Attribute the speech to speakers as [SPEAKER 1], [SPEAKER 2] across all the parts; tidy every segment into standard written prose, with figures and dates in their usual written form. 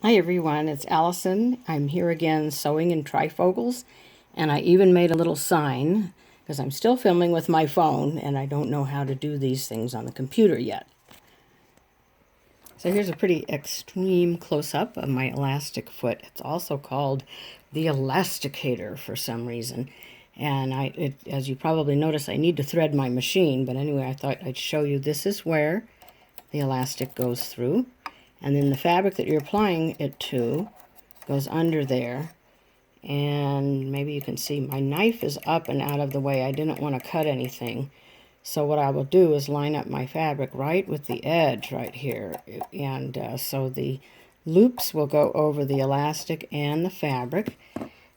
[SPEAKER 1] Hi everyone, it's Allison. I'm here again sewing in trifocals, and I even made a little sign because I'm still filming with my phone and I don't know how to do these things on the computer yet. So here's a pretty extreme close-up of my elastic foot. It's also called the elasticator for some reason. And as you probably notice, I need to thread my machine, but anyway, I thought I'd show you this is where the elastic goes through. And then the fabric that you're applying it to goes under there. And maybe you can see my knife is up and out of the way. I didn't want to cut anything. So what I will do is line up my fabric right with the edge right here. And so the loops will go over the elastic and the fabric.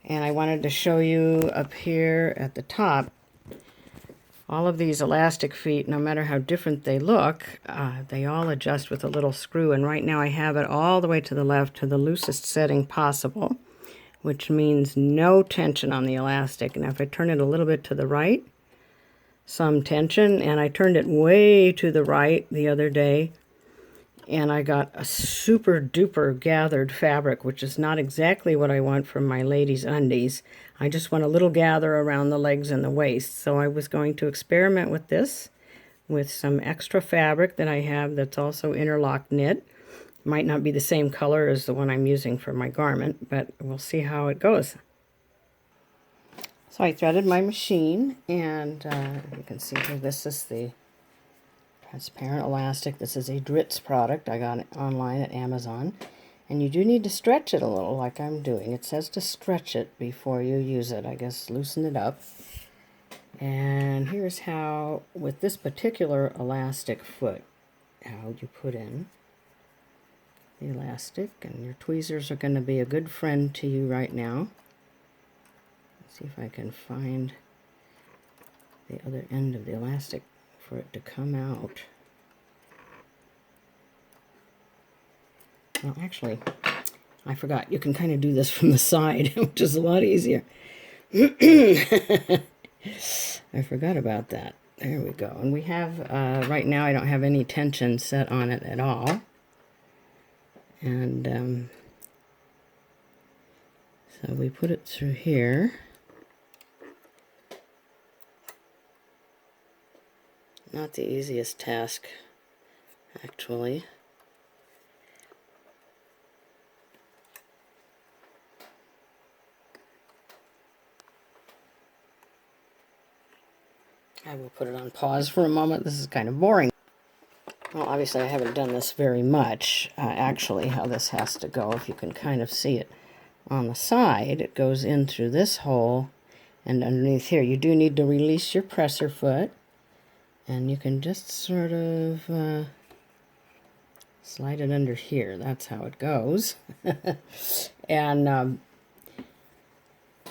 [SPEAKER 1] And I wanted to show you up here at the top, all of these elastic feet, no matter how different they look, they all adjust with a little screw. And right now I have it all the way to the left to the loosest setting possible, which means no tension on the elastic. Now if I turn it a little bit to the right, some tension, and I turned it way to the right the other day, and I got a super duper gathered fabric, which is not exactly what I want from my ladies' undies. I just want a little gather around the legs and the waist. So I was going to experiment with this with some extra fabric that I have that's also interlock knit. Might not be the same color as the one I'm using for my garment, but we'll see how it goes. So I threaded my machine, and you can see here this is the transparent elastic. This is a Dritz product. I got it online at Amazon. And you do need to stretch it a little like I'm doing. It says to stretch it before you use it. I guess loosen it up. And here's how, with this particular elastic foot, how you put in the elastic. And your tweezers are going to be a good friend to you right now. Let's see if I can find the other end of the elastic for it to come out. Well, actually, I forgot. You can kind of do this from the side, which is a lot easier. I forgot about that. There we go. And we have, right now I don't have any tension set on it at all. And so we put it through here. Not the easiest task, actually. I will put it on pause for a moment. This is kind of boring. Well, obviously I haven't done this very much. Actually, how this has to go, if you can kind of see it on the side, it goes in through this hole and underneath here. You do need to release your presser foot, and you can just sort of slide it under here. That's how it goes. And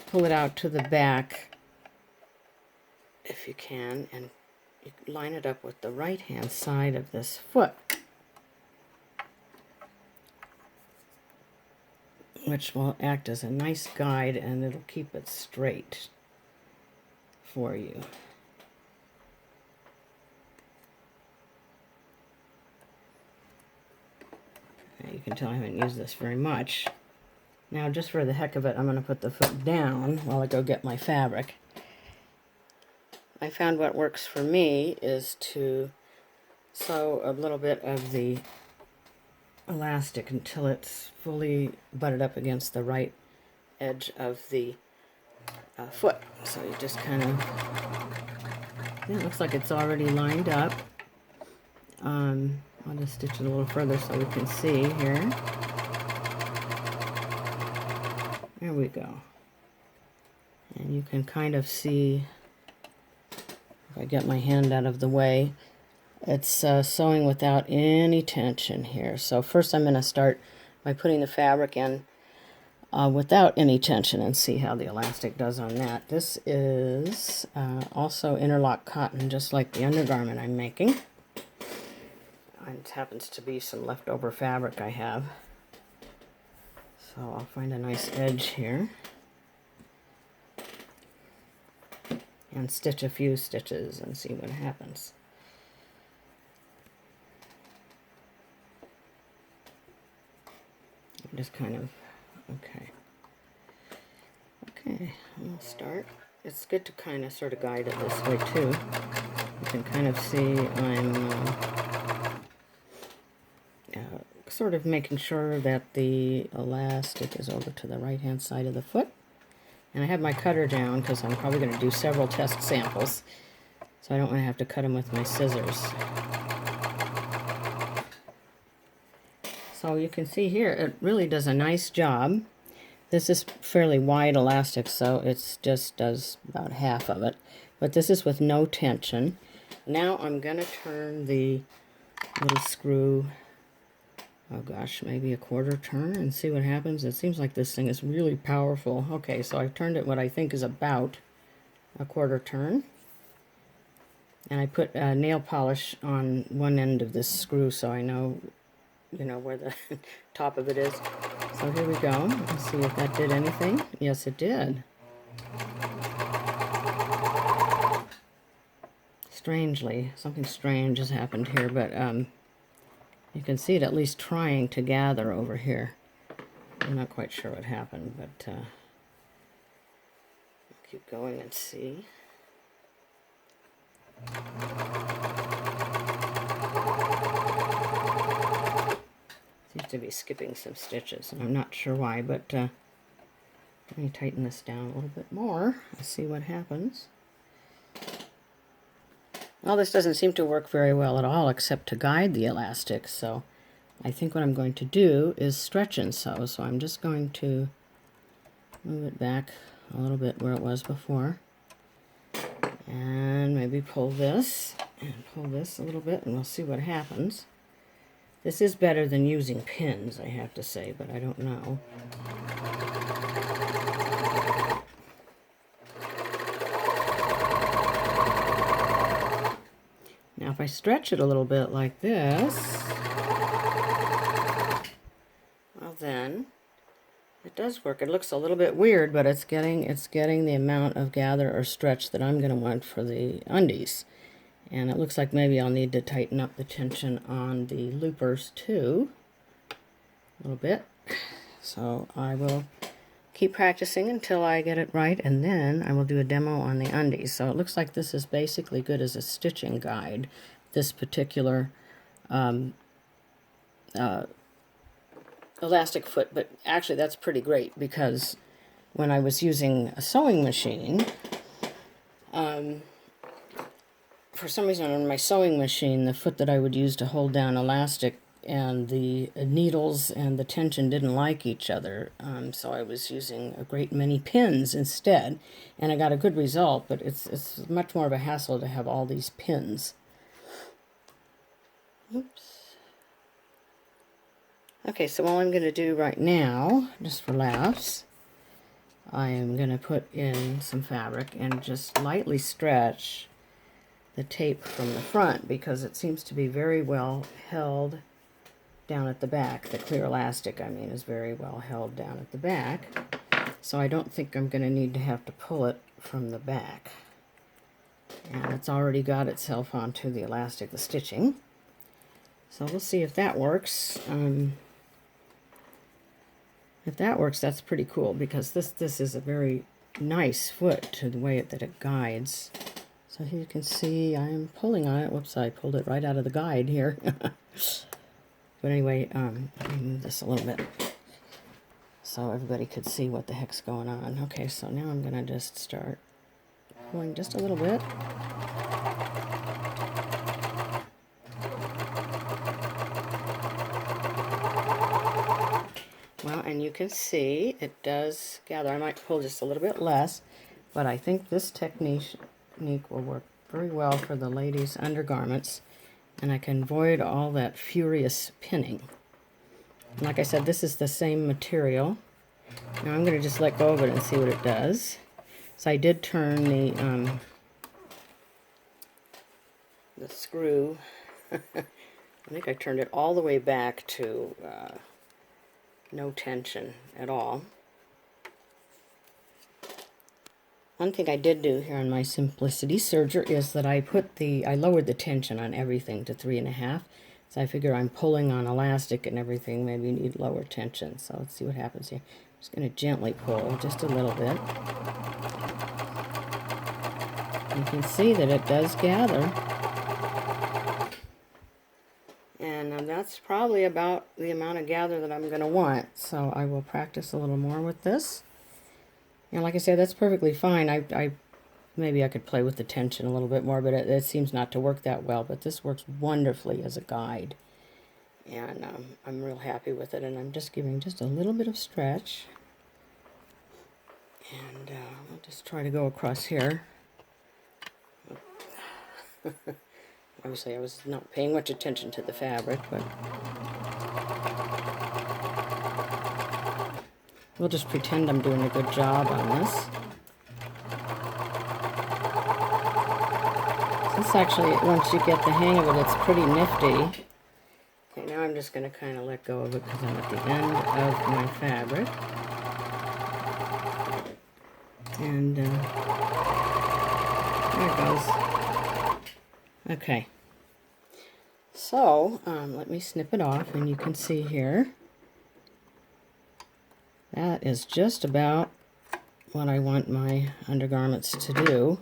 [SPEAKER 1] pull it out to the back if you can, and you line it up with the right hand side of this foot, which will act as a nice guide, and it'll keep it straight for you. Now you can tell I haven't used this very much. Now, just for the heck of it, I'm going to put the foot down while I go get my fabric. I found what works for me is to sew a little bit of the elastic until it's fully butted up against the right edge of the foot. So you just kind of, it looks like it's already lined up. I'll just stitch it a little further so we can see here. There we go. And you can kind of see, if I get my hand out of the way, it's sewing without any tension here. So first I'm going to start by putting the fabric in without any tension and see how the elastic does on that. This is also interlock cotton, just like the undergarment I'm making. It happens to be some leftover fabric I have. So I'll find a nice edge here and stitch a few stitches and see what happens. just kind of, okay. Okay, we'll start. It's good to kind of sort of guide it this way too. You can kind of see I'm sort of making sure that the elastic is over to the right hand side of the foot. And I have my cutter down because I'm probably going to do several test samples, so I don't want to have to cut them with my scissors. So you can see here, it really does a nice job. This is fairly wide elastic, so it just does about half of it. But this is with no tension. Now I'm going to turn the little screw, oh gosh, maybe a quarter turn and see what happens. It seems like this thing is really powerful. Okay, so I've turned it what I think is about a quarter turn. And I put nail polish on one end of this screw so I know, you know, where the top of it is. So here we go. Let's see if that did anything. Yes, it did. Strangely, something strange has happened here, but you can see it at least trying to gather over here. I'm not quite sure what happened, but I'll keep going and see. Seems to be skipping some stitches, and I'm not sure why, but let me tighten this down a little bit more and see what happens. Well, this doesn't seem to work very well at all except to guide the elastic, so I think what I'm going to do is stretch and sew. So I'm just going to move it back a little bit where it was before, and maybe pull this and pull this a little bit, and we'll see what happens. This is better than using pins, I have to say, but I don't know. Now if I stretch it a little bit like this, well then, it does work. It looks a little bit weird, but it's getting the amount of gather or stretch that I'm going to want for the undies. And it looks like maybe I'll need to tighten up the tension on the loopers too, a little bit. So I will keep practicing until I get it right, and then I will do a demo on the undies. So it looks like this is basically good as a stitching guide, this particular elastic foot, but actually that's pretty great because when I was using a sewing machine, for some reason on my sewing machine, the foot that I would use to hold down elastic and the needles and the tension didn't like each other, so I was using a great many pins instead, and I got a good result, but it's much more of a hassle to have all these pins. Oops. Okay, so all I'm going to do right now, just for laughs, I am going to put in some fabric and just lightly stretch the tape from the front because it seems to be very well held down at the back. The clear elastic, I mean, is very well held down at the back. So I don't think I'm going to need to have to pull it from the back. And it's already got itself onto the elastic, the stitching. So we'll see if that works. If that works, that's pretty cool because this is a very nice foot to the way that it guides. So here you can see I'm pulling on it. Whoops, I pulled it right out of the guide here. But anyway, let me move this a little bit so everybody could see what the heck's going on. Okay, so now I'm going to just start pulling just a little bit. Well, and you can see it does gather. I might pull just a little bit less, but I think this technique will work very well for the ladies' undergarments, and I can avoid all that furious pinning. And like I said, this is the same material. Now I'm going to just let go of it and see what it does. So I did turn the screw. I think I turned it all the way back to no tension at all. One thing I did do here on my Simplicity Serger is that I lowered the tension on everything to 3.5. So I figure I'm pulling on elastic and everything, maybe you need lower tension. So let's see what happens here. I'm just going to gently pull just a little bit. You can see that it does gather. And that's probably about the amount of gather that I'm going to want. So I will practice a little more with this. And like I said, that's perfectly fine. Maybe I could play with the tension a little bit more, but it seems not to work that well. But this works wonderfully as a guide. And I'm real happy with it. And I'm just giving just a little bit of stretch. And I'll just try to go across here. Obviously, I was not paying much attention to the fabric, but we'll just pretend I'm doing a good job on this. This actually, once you get the hang of it, it's pretty nifty. Okay, now I'm just going to kind of let go of it because I'm at the end of my fabric. And there it goes. Okay. So, let me snip it off, and you can see here, that is just about what I want my undergarments to do.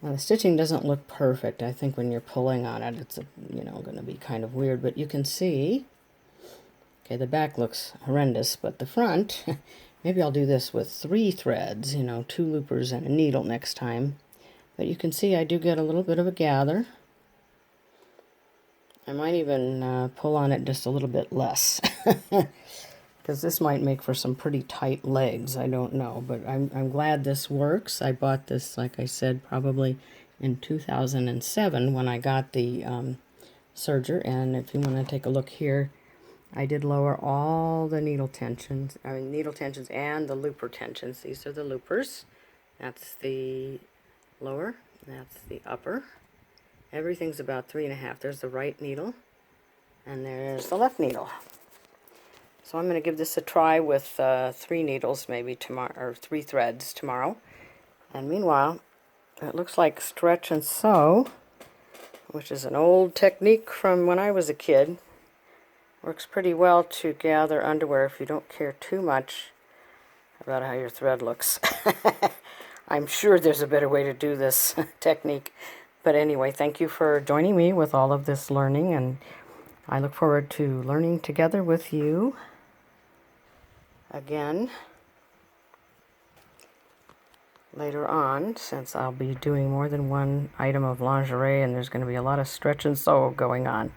[SPEAKER 1] Now, the stitching doesn't look perfect. I think when you're pulling on it, it's going to be kind of weird, but you can see, okay, the back looks horrendous, but the front, maybe I'll do this with 3 threads, 2 loopers and a needle next time. But you can see I do get a little bit of a gather. I might even pull on it just a little bit less, because this might make for some pretty tight legs. I don't know, but I'm glad this works. I bought this, like I said, probably in 2007 when I got the serger. And if you want to take a look here, I did lower all the needle tensions and the looper tensions. These are the loopers. That's the lower. That's the upper. Everything's about 3.5. There's the right needle, and there's the left needle. So I'm going to give this a try with 3 needles maybe tomorrow, or 3 threads tomorrow. And meanwhile, it looks like stretch and sew, which is an old technique from when I was a kid. Works pretty well to gather underwear if you don't care too much about how your thread looks. I'm sure there's a better way to do this technique. But anyway, thank you for joining me with all of this learning, and I look forward to learning together with you again later on, since I'll be doing more than one item of lingerie and there's going to be a lot of stretch and sew going on.